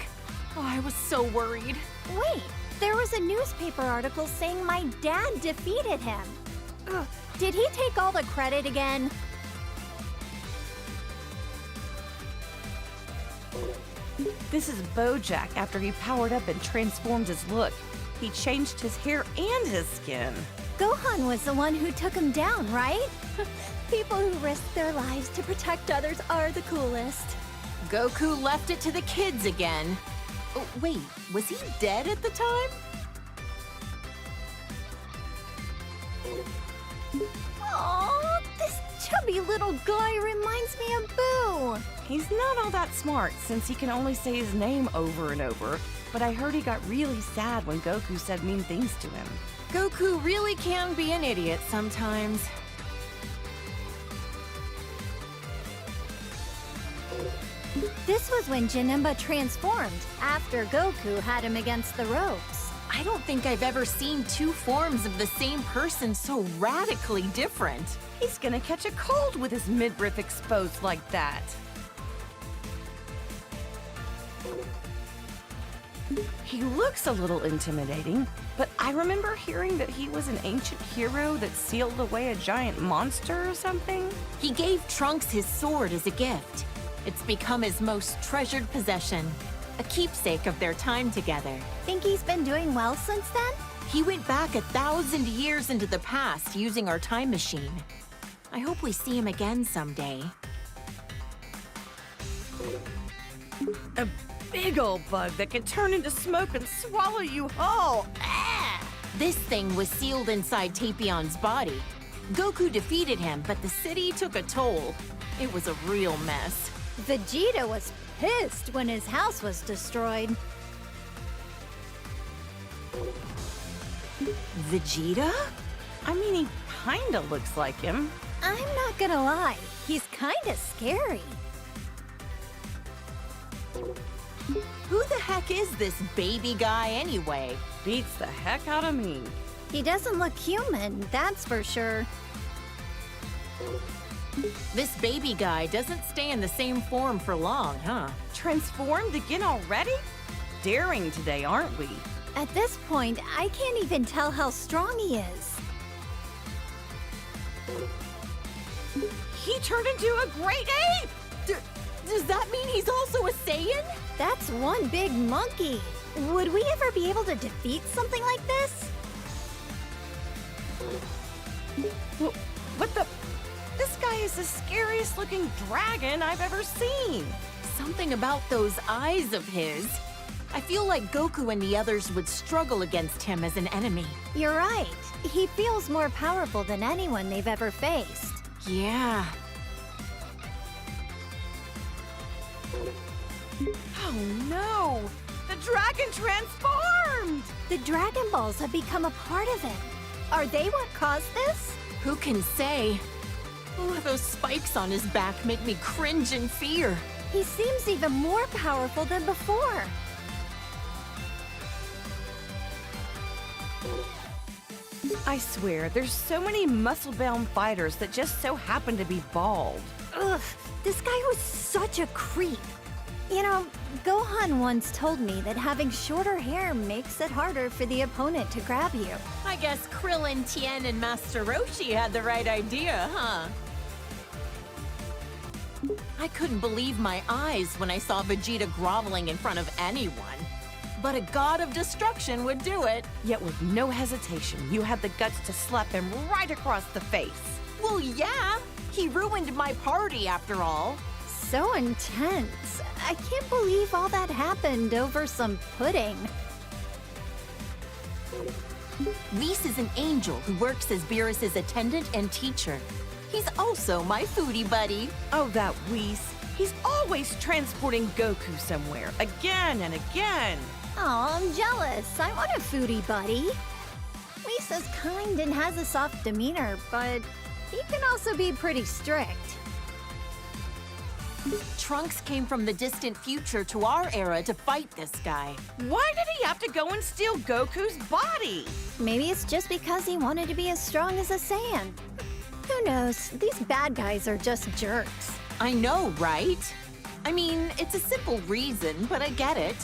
Oh, I was so worried. Wait, there was a newspaper article saying my dad defeated him. Ugh, did he take all the credit again? This is Bojack after he powered up and transformed his look. He changed his hair and his skin. Gohan was the one who took him down, right? People who risk their lives to protect others are the coolest. Goku left it to the kids again. Oh, wait, was he dead at the time? Aww, this chubby little guy reminds me of Boo. He's not all that smart since he can only say his name over and over, but I heard he got really sad when Goku said mean things to him. Goku really can be an idiot sometimes. This was when Janemba transformed, after Goku had him against the ropes. I don't think I've ever seen two forms of the same person so radically different. He's gonna catch a cold with his midriff exposed like that. He looks a little intimidating, but I remember hearing that he was an ancient hero that sealed away a giant monster or something. He gave Trunks his sword as a gift. It's become his most treasured possession, a keepsake of their time together. Think he's been doing well since then? He went back 1,000 years into the past using our time machine. I hope we see him again someday. A big old bug that can turn into smoke and swallow you whole. Ah! This thing was sealed inside Tapion's body. Goku defeated him, but the city took a toll. It was a real mess. Vegeta was pissed when his house was destroyed. Vegeta? I mean, he kinda looks like him. I'm not gonna lie, he's kinda scary. Who the heck is this baby guy anyway? Beats the heck out of me. He doesn't look human, that's for sure. This baby guy doesn't stay in the same form for long, huh? Transformed again already? Daring today, aren't we? At this point, I can't even tell how strong he is. He turned into a great ape! Does that mean he's also a Saiyan? That's one big monkey. Would we ever be able to defeat something like this? What the? This guy is the scariest looking dragon I've ever seen. Something about those eyes of his. I feel like Goku and the others would struggle against him as an enemy. You're right. He feels more powerful than anyone they've ever faced. Yeah. Oh no! The dragon transformed! The Dragon Balls have become a part of him. Are they what caused this? Who can say? Ooh, those spikes on his back make me cringe in fear. He seems even more powerful than before. I swear, there's so many muscle-bound fighters that just so happen to be bald. Ugh, this guy was such a creep. You know, Gohan once told me that having shorter hair makes it harder for the opponent to grab you. I guess Krillin, Tien, and Master Roshi had the right idea, huh? I couldn't believe my eyes when I saw Vegeta groveling in front of anyone. But a god of destruction would do it. Yet with no hesitation, you had the guts to slap him right across the face. Well, yeah. He ruined my party, after all. So intense. I can't believe all that happened over some pudding. Whis is an angel who works as Beerus's attendant and teacher. He's also my foodie buddy. Oh, that Whis. He's always transporting Goku somewhere, again and again. Oh, I'm jealous. I want a foodie buddy. Whis is kind and has a soft demeanor, but he can also be pretty strict. Trunks came from the distant future to our era to fight this guy. Why did he have to go and steal Goku's body? Maybe it's just because he wanted to be as strong as a Saiyan. Who knows? These bad guys are just jerks. I know, right? I mean, it's a simple reason, but I get it.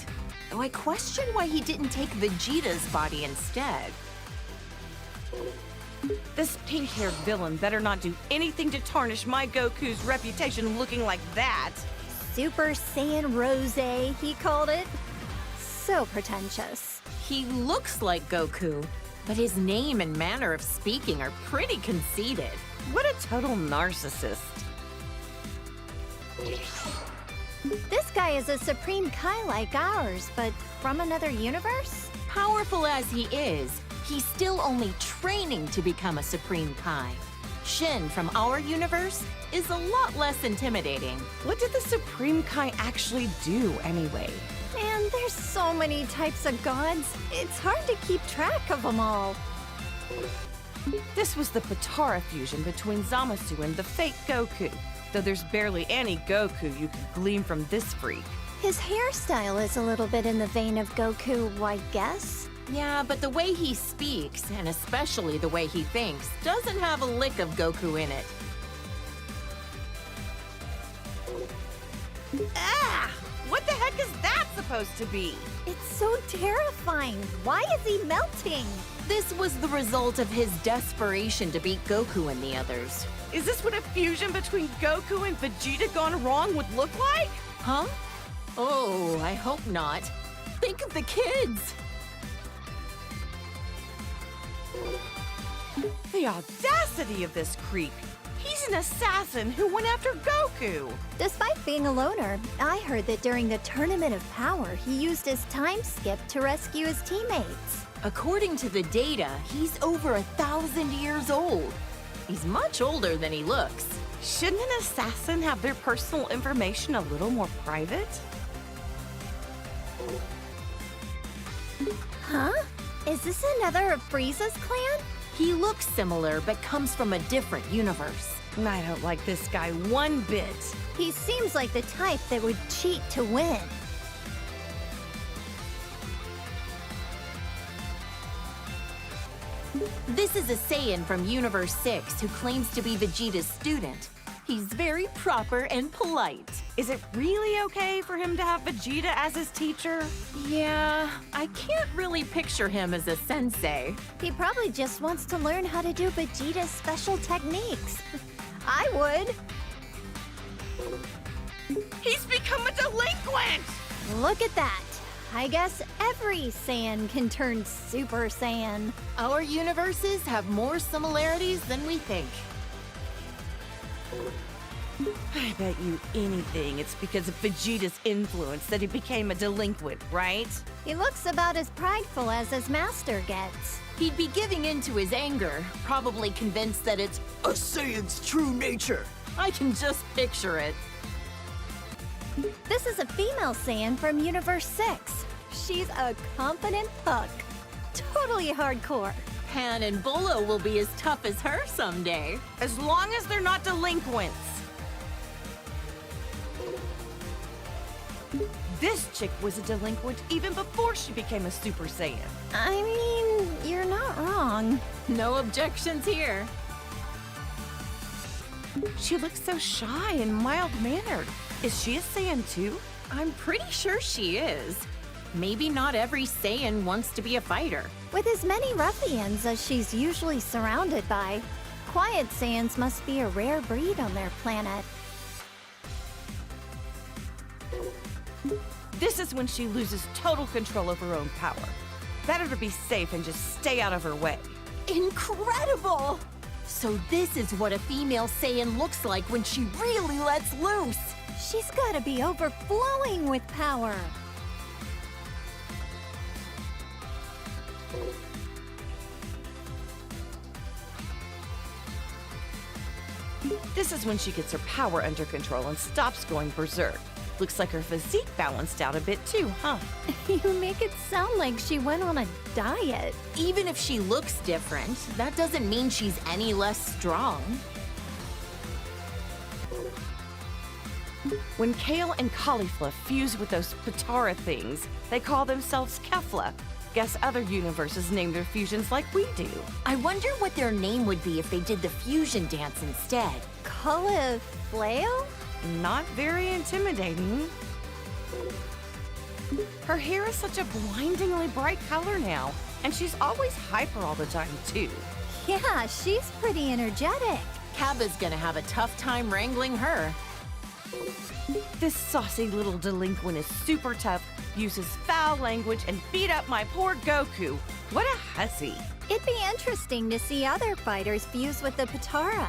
Though I question why he didn't take Vegeta's body instead. This pink-haired villain better not do anything to tarnish my Goku's reputation looking like that. Super Saiyan Rose, he called it. So pretentious. He looks like Goku, but his name and manner of speaking are pretty conceited. What a total narcissist. This guy is a Supreme Kai like ours, but from another universe? Powerful as he is, he's still only training to become a Supreme Kai. Shin from our universe is a lot less intimidating. What did the Supreme Kai actually do anyway? Man, there's so many types of gods. It's hard to keep track of them all. This was the Potara fusion between Zamasu and the fake Goku, though there's barely any Goku you could glean from this freak. His hairstyle is a little bit in the vein of Goku, I guess. Yeah, but the way he speaks, and especially the way he thinks, doesn't have a lick of Goku in it. Ah! What the heck is that supposed supposed to be? It's so terrifying. Why is he melting? This was the result of his desperation to beat Goku and the others. Is this what a fusion between Goku and Vegeta gone wrong would look like? Huh? Oh, I hope not. Think of the kids! The audacity of this creep! He's an assassin who went after Goku! Despite being a loner, I heard that during the Tournament of Power, he used his time skip to rescue his teammates. According to the data, he's over 1,000 years old. He's much older than he looks. Shouldn't an assassin have their personal information a little more private? Huh? Is this another of Frieza's clan? He looks similar, but comes from a different universe. I don't like this guy one bit. He seems like the type that would cheat to win. This is a Saiyan from Universe 6 who claims to be Vegeta's student. He's very proper and polite. Is it really okay for him to have Vegeta as his teacher? Yeah, I can't really picture him as a sensei. He probably just wants to learn how to do Vegeta's special techniques. I would. He's become a delinquent! Look at that. I guess every Saiyan can turn Super Saiyan. Our universes have more similarities than we think. I bet you anything it's because of Vegeta's influence that he became a delinquent, right? He looks about as prideful as his master gets. He'd be giving in to his anger, probably convinced that it's a Saiyan's true nature. I can just picture it. This is a female Saiyan from Universe 6. She's a confident puck. Totally hardcore. Pan and Bolo will be as tough as her someday. As long as they're not delinquents. This chick was a delinquent even before she became a Super Saiyan. I mean, you're not wrong. No objections here. She looks so shy and mild-mannered. Is she a Saiyan too? I'm pretty sure she is. Maybe not every Saiyan wants to be a fighter. With as many ruffians as she's usually surrounded by, quiet Saiyans must be a rare breed on their planet. This is when she loses total control of her own power. Better to be safe and just stay out of her way. Incredible! So this is what a female Saiyan looks like when she really lets loose. She's gotta be overflowing with power. This is when she gets her power under control and stops going berserk. Looks like her physique balanced out a bit too, huh? You make it sound like she went on a diet. Even if she looks different, that doesn't mean she's any less strong. When Kale and Caulifla fuse with those Patara things, they call themselves Kefla. Guess other universes name their fusions like we do. I wonder what their name would be if they did the fusion dance instead. Cauliflao? Not very intimidating. Her hair is such a blindingly bright color now, and she's always hyper all the time, too. Yeah, she's pretty energetic. Cabba's gonna have a tough time wrangling her. This saucy little delinquent is super tough, uses foul language, and beat up my poor Goku. What a hussy. It'd be interesting to see other fighters fuse with the Patara.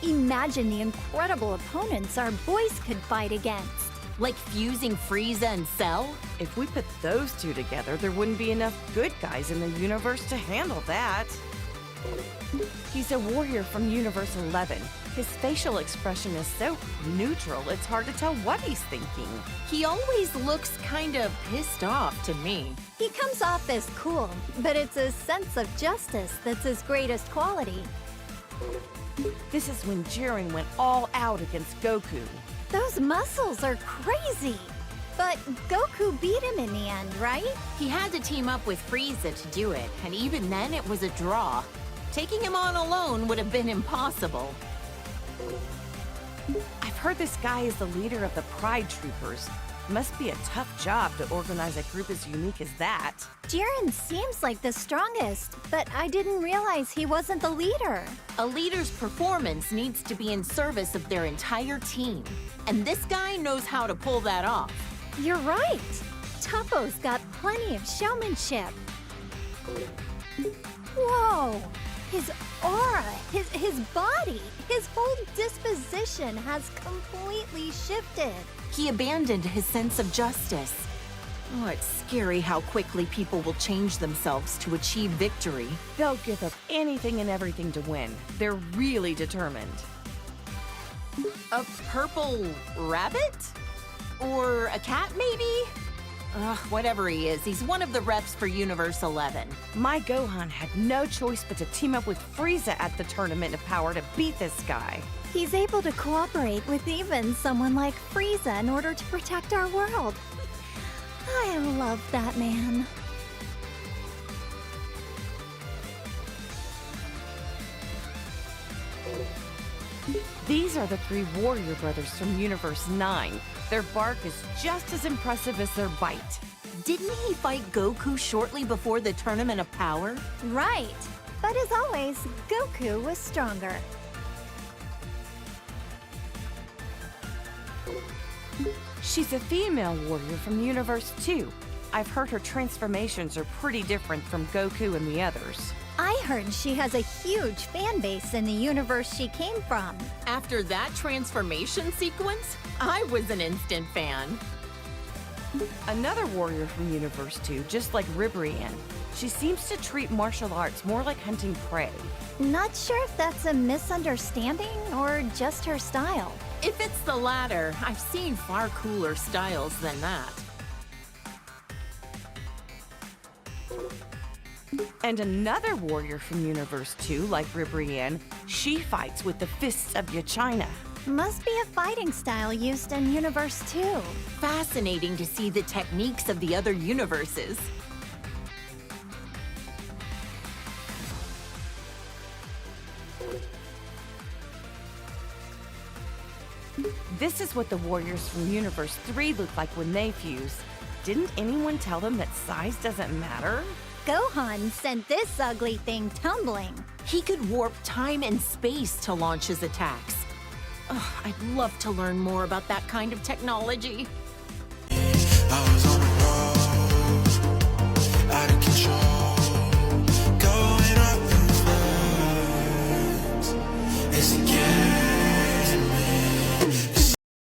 Imagine the incredible opponents our boys could fight against. Like fusing Frieza and Cell? If we put those two together, there wouldn't be enough good guys in the universe to handle that. He's a warrior from Universe 11. His facial expression is so neutral, it's hard to tell what he's thinking. He always looks kinda pissed off to me. He comes off as cool, but it's his sense of justice that's his greatest quality. This is when Jiren went all out against Goku. Those muscles are crazy. But Goku beat him in the end, right? He had to team up with Frieza to do it, and even then it was a draw. Taking him on alone would have been impossible. I've heard this guy is the leader of the Pride Troopers. Must be a tough job to organize a group as unique as that. Jiren seems like the strongest, but I didn't realize he wasn't the leader. A leader's performance needs to be in service of their entire team. And this guy knows how to pull that off. You're right. Toppo's got plenty of showmanship. Whoa! His aura, his body, his whole disposition has completely shifted. He abandoned his sense of justice. Oh, it's scary how quickly people will change themselves to achieve victory. They'll give up anything and everything to win. They're really determined. A purple rabbit? Or a cat, maybe? Whatever he is, he's one of the reps for Universe 11. My Gohan had no choice but to team up with Frieza at the Tournament of Power to beat this guy. He's able to cooperate with even someone like Frieza in order to protect our world. I love that man. These are the three warrior brothers from Universe 9. Their bark is just as impressive as their bite. Didn't he fight Goku shortly before the Tournament of Power? Right. But as always, Goku was stronger. She's a female warrior from Universe 2. I've heard her transformations are pretty different from Goku and the others. I heard she has a huge fan base in the universe she came from. After that transformation sequence, I was an instant fan. Another warrior from Universe 2, just like Ribrianne. She seems to treat martial arts more like hunting prey. Not sure if that's a misunderstanding or just her style. If it's the latter, I've seen far cooler styles than that. And another warrior from Universe 2, like Ribrianne, she fights with the fists of Yachina. Must be a fighting style used in Universe 2. Fascinating to see the techniques of the other universes. This is what the warriors from Universe 3 look like when they fuse. Didn't anyone tell them that size doesn't matter? Gohan sent this ugly thing tumbling. He could warp time and space to launch his attacks. Ugh, I'd love to learn more about that kind of technology. I was